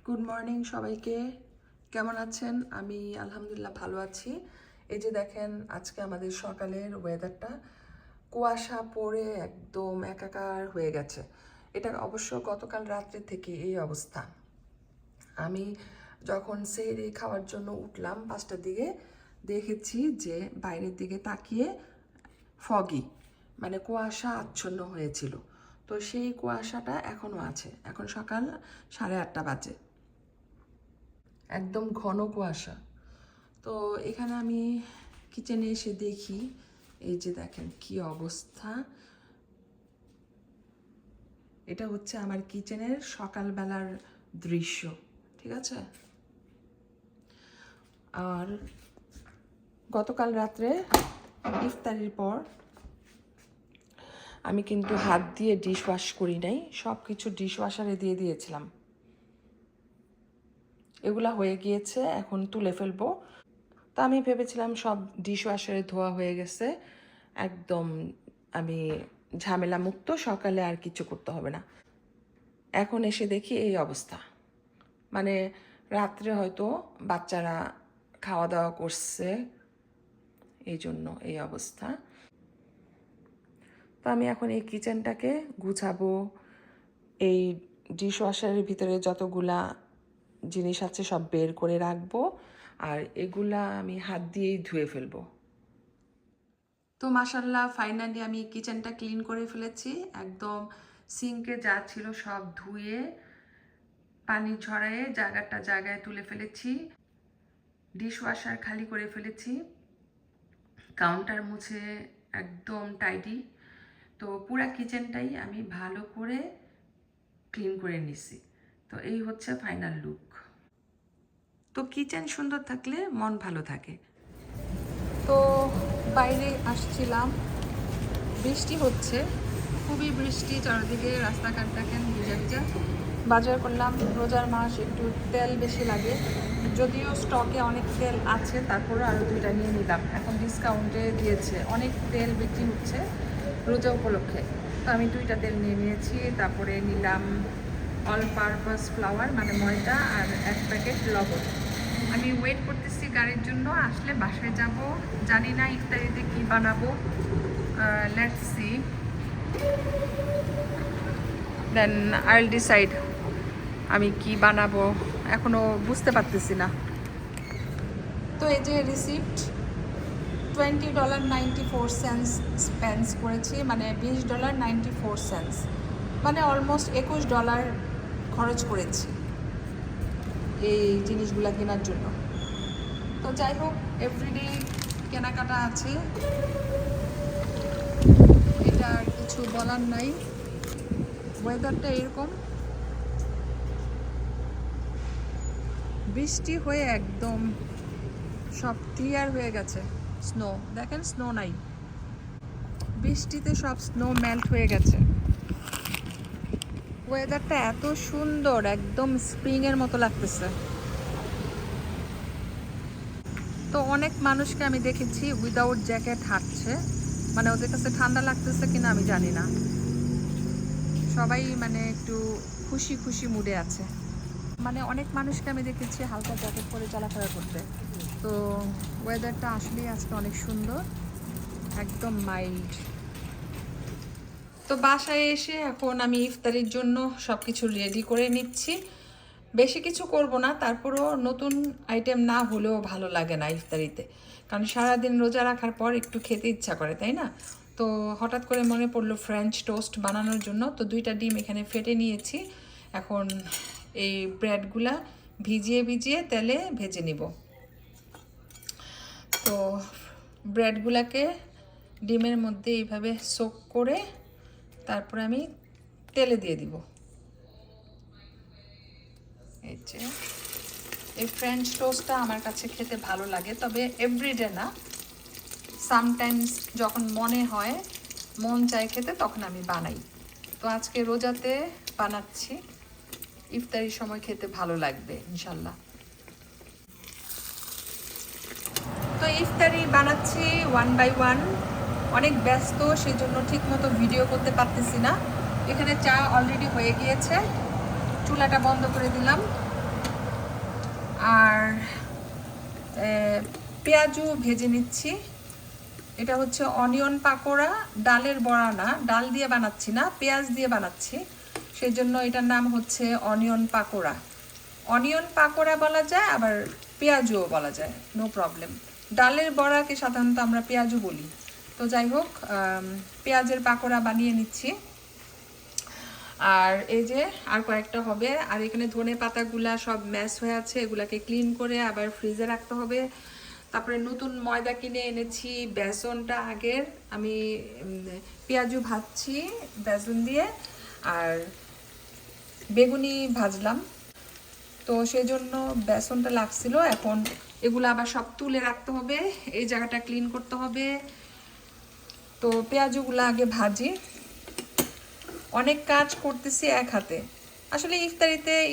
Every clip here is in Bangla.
গুড মর্নিং সবাইকে। কেমন আছেন? আমি আলহামদুলিল্লাহ ভালো আছি। এই যে দেখেন আজকে আমাদের সকালের ওয়েদারটা কুয়াশা পড়ে একদম একাকার হয়ে গেছে। এটা অবশ্য গতকাল রাত্রে থেকে এই অবস্থা। আমি যখন সেহরি খাওয়ার জন্য উঠলাম 5টার দিকে, দেখেছি যে বাইরের দিকে তাকিয়ে ফগি মানে কুয়াশা আচ্ছন্ন হয়েছিল। তো সেই কুয়াশাটা এখনও আছে। এখন সকাল 8:30 বাজে, একদম ঘন কুয়াশা। তো এখানে আমি কিচেনে এসে দেখি, এই যে দেখেন কি অবস্থা। এটা হচ্ছে আমার কিচেনের সকালবেলার দৃশ্য, ঠিক আছে? আর গতকাল রাত্রে ইফতারির পর আমি কিন্তু হাত দিয়ে ডিশ ওয়াশ করি নাই, সব কিছু ডিশ ওয়াশারে দিয়ে দিয়েছিলাম। এগুলা হয়ে গিয়েছে, এখন তুলে ফেলবো। তো আমি ভেবেছিলাম সব ডিশ ওয়াশারে ধোয়া হয়ে গেছে, একদম আমি ঝামেলা মুক্ত, সকালে আর কিছু করতে হবে না। এখন এসে দেখি এই অবস্থা। মানে রাত্রে হয়তো বাচ্চারা খাওয়া দাওয়া করছে, এই জন্য এই অবস্থা। তো আমি এখন এই কিচেনটাকে গুছাবো, এই ডিশ ওয়াশারের ভিতরে যতগুলা জিনিস আছে সব বের করে রাখবো, আর এগুলা আমি হাত দিয়েই ধুয়ে ফেলবো। তো মাশাল্লাহ ফাইনালি আমি কিচেনটা ক্লিন করে ফেলেছি, একদম সিঙ্কে যা ছিল সব ধুয়ে পানি ঝরায়ে জায়গাটা জায়গায় তুলে ফেলেছি, ডিশ ওয়াশার খালি করে ফেলেছি, কাউন্টার মুছে একদম টাইডি। তো পুরা কিচেনটাই আমি ভালো করে ক্লিন করে নিছি। তো এই হচ্ছে ফাইনাল লুক। তো কিচেন সুন্দর থাকলে মন ভালো থাকে। তো বাইরে আসছিলাম, বৃষ্টি হচ্ছে, খুবই বৃষ্টি চারিদিকে, রাস্তাঘাট দেখেন ভিজা ভিজা। বাজার করলাম, রোজার মাস একটু তেল বেশি লাগে, যদিও স্টকে অনেক তেল আছে, তারপরে আরও 2টা নিয়ে নিলাম। এখন ডিসকাউন্টে দিয়েছে, অনেক তেল বিক্রি হচ্ছে রোজা উপলক্ষে। তো আমি 2টা তেল নিয়ে নিয়েছি। তারপরে নিলাম অল পারপাস ফ্লাওয়ার মানে ময়দা, আর 1 প্যাকেট লবণ। আমি ওয়েট করতেছি গাড়ির জন্য, আসলে বাসায় যাব। জানি না ইফতারিতে কী বানাবো, let's see, then I will decide আমি কি বানাবো, এখনও বুঝতে পারতেছি না। তো এই যে রিসিপ্ট, $20.94 স্পেন্স করেছি, মানে $20.94, মানে অলমোস্ট $21 খরচ করেছি এই জিনিসগুলো কেনার জন্য। তো যাই হোক, এভরিডে কেনাকাটা আছে, এটা আর কিছু বলার নাই। ওয়েদারটা এরকম, বৃষ্টি হয়ে একদম সব ক্লিয়ার হয়ে গেছে। স্নো দেখেন, স্নো নাই, বৃষ্টিতে সব স্নো মেল্ট হয়ে গেছে। ওয়েদারটা এত সুন্দর, একদম স্প্রিংয়ের মতো লাগতেছে। তো অনেক মানুষকে আমি দেখেছি উইদাউট জ্যাকেট হাঁটছে, মানে ওদের কাছে ঠান্ডা লাগতেছে কিনা আমি জানি না, সবাই মানে একটু খুশি খুশি মুডে আছে। মানে অনেক মানুষকে আমি দেখেছি হালকা জ্যাকেট পরে চলাফেরা করতে। তো ওয়েদারটা আসলেই আজকে অনেক সুন্দর, একদম মাইল্ড। তো বাসায় এসে এখন আমি ইফতারির জন্য সব কিছু রেডি করে নিচ্ছি। বেশি কিছু করব না, তারপরেও নতুন আইটেম না হলেও ভালো লাগে না ইফতারিতে, কারণ সারাদিন রোজা রাখার পর একটু খেতে ইচ্ছা করে, তাই না? তো হঠাৎ করে মনে পড়লো ফ্রেঞ্চ টোস্ট বানানোর জন্য। তো 2টা ডিম এখানে ফেটে নিয়েছি, এখন এই ব্রেডগুলা ভিজিয়ে ভিজিয়ে তেলে ভেজে নিব। তো ব্রেডগুলাকে ডিমের মধ্যে এইভাবে সোক করে তারপরে আমি তেলে দিয়ে দিব। এই যে এই ফ্রেঞ্চ টোস্টটা আমার কাছে খেতে ভালো লাগে, তবে এভরিডে না, সামটাইমস যখন মনে হয়, মন চায় খেতে, তখন আমি বানাই। তো আজকে রোজাতে বানাচ্ছি, ইফতারির সময় খেতে ভালো লাগবে ইনশাল্লাহ। তো ইফতারি বানাচ্ছি 1 বাই 1, অনেক ব্যস্ত, সেজন্য ঠিক মতো ভিডিও করতে পারতেছি না। এখানে চা অলরেডি হয়ে গিয়েছে, চুলাটা বন্ধ করে দিলাম। আর পেঁয়াজু ভেজে নিচ্ছি। এটা হচ্ছে অনিয়ন পাকোড়া, ডালের বড়া না, ডাল দিয়ে বানাচ্ছি না, পেঁয়াজ দিয়ে বানাচ্ছি, সেই জন্য এটার নাম হচ্ছে অনিয়ন পাকোড়া। অনিয়ন পাকোড়া বলা যায়, আবার পেঁয়াজুও বলা যায়, নো প্রবলেম। ডালের বড়াকে সাধারণত আমরা পেঁয়াজু বলি। তো যাই হোক, পেঁয়াজের পাকোড়া বানিয়ে নিচ্ছি। আর এই যে আর কয়েকটা হবে। আর এখানে ধনে পাতাগুলা সব ম্যাশ হয়ে আছে, এগুলাকে ক্লিন করে আবার ফ্রিজে রাখতে হবে। তারপরে নতুন ময়দা কিনে এনেছি, বেসনটা আগের আমি পেঁয়াজু ভাজছি বেসন দিয়ে, আর বেগুনি ভাজলাম, তো সেই জন্য বেসনটা লাগছিল। এখন এগুলো আবার সব তুলে রাখতে হবে, এই জায়গাটা ক্লিন করতে হবে। তো পেঁয়াজুগুলো আগে ভাজি। অনেক কাজ করতেছি এক হাতে। আসলে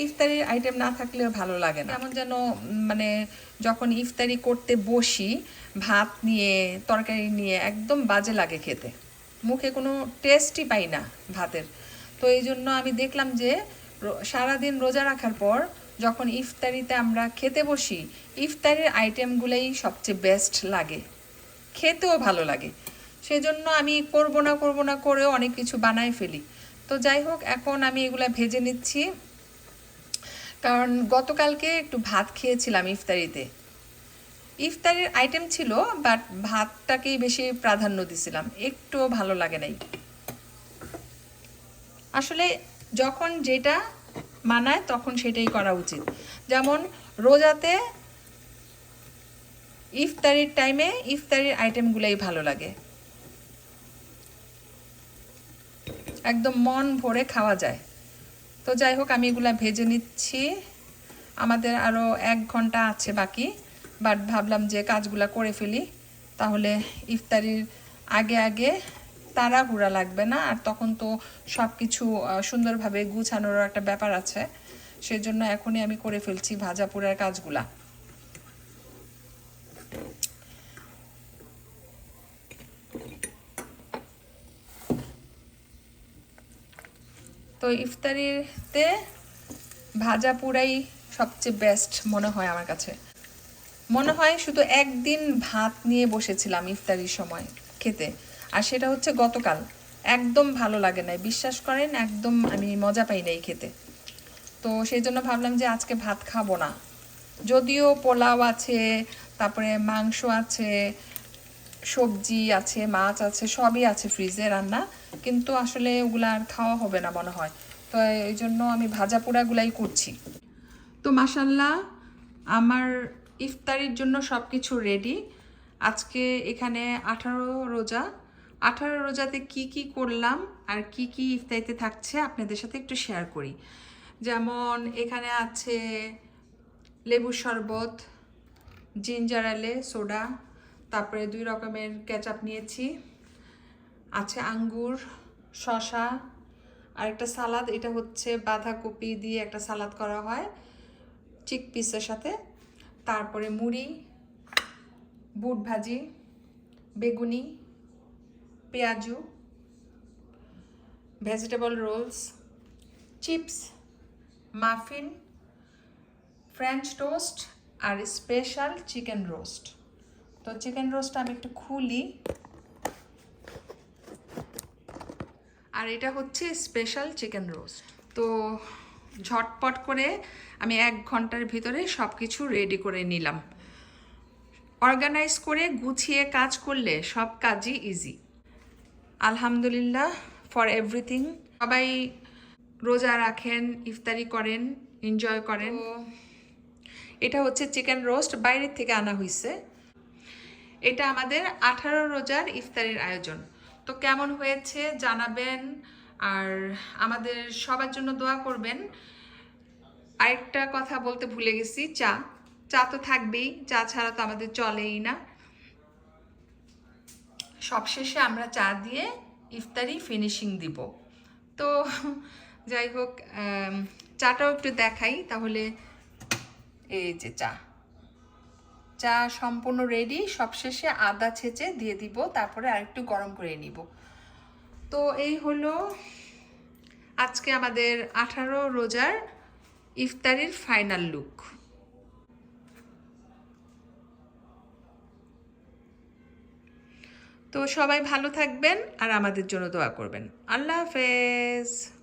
ইফতারির আইটেম না থাকলে ভালো লাগে না, এমন যেন মানে যখন ইফতারি করতে বসি ভাত নিয়ে তরকারি নিয়ে একদম বাজে লাগে খেতে, মুখে কোনো টেস্টই পাই না ভাতের। তো এই জন্য আমি দেখলাম যে সারাদিন রোজা রাখার পর যখন ইফতারিতে আমরা খেতে বসি, ইফতারির আইটেমগুলোই সবচেয়ে বেস্ট লাগে, খেতেও ভালো লাগে। সেজন্য আমি করব না করেও অনেক কিছু বানাই ফেলি। তো যাই হোক, এখন আমি এগুলা ভেজে নিচ্ছি, কারণ গতকালকে একটু ভাত খেয়েছিলাম ইফতারিতে। ইফতারির আইটেম ছিল, বাট ভাতটাকেই বেশি প্রাধান্য দিছিলাম, একটুও ভালো লাগে নাই। আসলে যখন যেটা মানায় তখন সেটাই করা উচিত। যেমন রোজাতে ইফতারির টাইমে ইফতারির আইটেমগুলোই ভালো লাগে, একদম মন ভরে খাওয়া যায়। তো যাই হোক, আমি এগুলা ভেজে নিচ্ছি। আমাদের আরও 1 ঘন্টা আছে বাকি, বাট ভাবলাম যে কাজগুলা করে ফেলি, তাহলে ইফতারির আগে আগে তাড়াহুড়া লাগবে না। আর তখন তো সব কিছু সুন্দরভাবে গুছানোর একটা ব্যাপার আছে, সেজন্য এখনই আমি করে ফেলছি ভাজা পোড়ার কাজগুলা। তো ইফতারিতে ভাজা পোড়াই সবচেয়ে বেস্ট মনে হয় আমার কাছে। মনে হয় শুধু একদিন ভাত নিয়ে বসেছিলাম ইফতারির সময় খেতে, আর সেটা হচ্ছে গতকাল। একদম ভালো লাগে নাই, বিশ্বাস করেন, একদম আমি মজা পাই নাই খেতে। তো সেই জন্য ভাবলাম যে আজকে ভাত খাবো না। যদিও পোলাও আছে, তারপরে মাংস আছে, সবজি আছে, মাছ আছে, সবই আছে ফ্রিজে রান্না, কিন্তু আসলে ওগুলা আর খাওয়া হবে না মনে হয়। তো এই জন্য আমি ভাজা পোড়াগুলাই করছি। তো মাশাল্লাহ, আমার ইফতারির জন্য সব কিছু রেডি। আজকে এখানে 18 রোজা। 18 রোজাতে কি কি করলাম আর কি কি ইফতারিতে থাকছে আপনাদের সাথে একটু শেয়ার করি। যেমন এখানে আছে লেবুর শরবত, জিঞ্জার এলে সোডা, তারপরে 2 রকমের কেচাপ নিয়েছি, আছে আঙ্গুর, শসা, আর একটা সালাদ। এটা হচ্ছে বাঁধাকপি দিয়ে একটা সালাদ করা হয় চিকপিসের সাথে। তারপরে মুড়ি, বুট ভাজি, বেগুনি, পেঁয়াজু, vegetable rolls, chips, muffin, French toast, আর স্পেশাল চিকেন রোস্ট। তো চিকেন রোস্টটা আমি একটু খুলি। আর এটা হচ্ছে স্পেশাল চিকেন রোস্ট। তো ঝটপট করে আমি 1 ঘন্টার ভিতরে সব কিছু রেডি করে নিলাম। অর্গানাইজ করে গুছিয়ে কাজ করলে সব কাজই ইজি। আলহামদুলিল্লাহ ফর এভরিথিং। সবাই রোজা রাখেন, ইফতারি করেন, এনজয় করেন। এটা হচ্ছে চিকেন রোস্ট, বাইরের থেকে আনা হয়েছে। এটা আমাদের 18 রোজার ইফতারির আয়োজন। তো কেমন হয়েছে জানাবেন, আর আমাদের সবার জন্য দোয়া করবেন। আরেকটা কথা বলতে ভুলে গেছি, চা তো থাকবেই, চা ছাড়া তো আমাদের চলেই না। সবশেষে আমরা চা দিয়ে ইফতারি ফিনিশিং দিব। তো যাই হোক, চাটাও একটু দেখাই তাহলে। এই যে চা সম্পূর্ণ রেডি। সবশেষে আদা ছেঁচে দিয়ে দিব, তারপরে আরেকটু গরম করে নিব। তো এই হলো আজকে আমাদের 18 রোজার ইফতারির ফাইনাল লুক। তো সবাই ভালো থাকবেন আর আমাদের জন্য দোয়া করবেন। আল্লাহ হাফেজ।